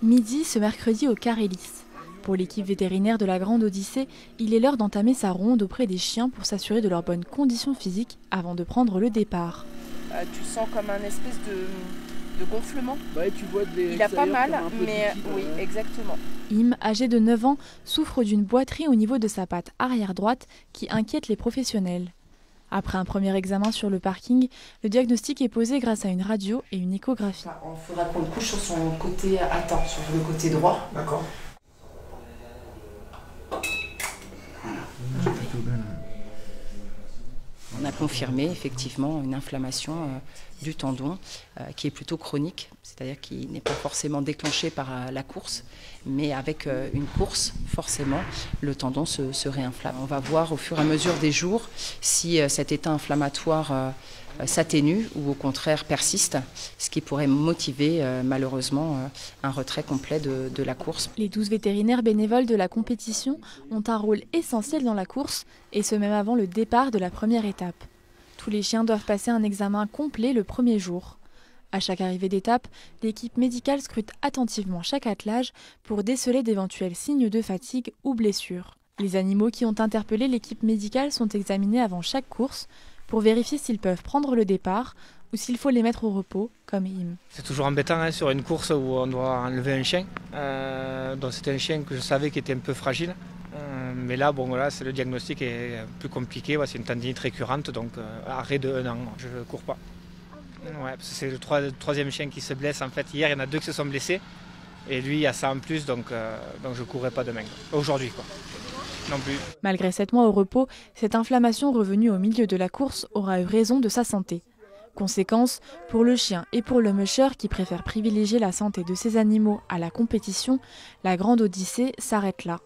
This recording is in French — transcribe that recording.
Midi ce mercredi au Carélis. Pour l'équipe vétérinaire de la Grande Odyssée, il est l'heure d'entamer sa ronde auprès des chiens pour s'assurer de leur bonne condition physique avant de prendre le départ. Tu sens comme un espèce de gonflement. Ouais, tu vois il a pas mal, mais oui, exactement. Im, âgé de 9 ans, souffre d'une boiterie au niveau de sa patte arrière droite qui inquiète les professionnels. Après un premier examen sur le parking, le diagnostic est posé grâce à une radio et une échographie. Il faudra qu'on le couche sur son côté sur le côté droit. D'accord. On a confirmé effectivement une inflammation du tendon qui est plutôt chronique, c'est-à-dire qui n'est pas forcément déclenchée par la course, mais avec une course, forcément, le tendon se réinflamme. On va voir au fur et à mesure des jours si cet état inflammatoire s'atténue ou au contraire persiste, ce qui pourrait motiver malheureusement un retrait complet de la course. Les 12 vétérinaires bénévoles de la compétition ont un rôle essentiel dans la course, et ce même avant le départ de la première étape. Tous les chiens doivent passer un examen complet le premier jour. À chaque arrivée d'étape, l'équipe médicale scrute attentivement chaque attelage pour déceler d'éventuels signes de fatigue ou blessures. Les animaux qui ont interpellé l'équipe médicale sont examinés avant chaque course pour vérifier s'ils peuvent prendre le départ ou s'il faut les mettre au repos, comme Im. C'est toujours embêtant sur une course où on doit enlever un chien. Donc c'était un chien que je savais qui était un peu fragile. Mais là, c'est le diagnostic est plus compliqué. C'est une tendinite récurrente, donc arrêt de 1 an. Je ne cours pas. Ouais, parce que c'est le troisième chien qui se blesse. En fait, hier, il y en a 2 qui se sont blessés. Et lui, il y a ça en plus, donc je ne courrai pas demain. Aujourd'hui, quoi. Non plus. Malgré 7 mois au repos, cette inflammation revenue au milieu de la course aura eu raison de sa santé. Conséquence, pour le chien et pour le musher qui préfèrent privilégier la santé de ses animaux à la compétition, la Grande Odyssée s'arrête là.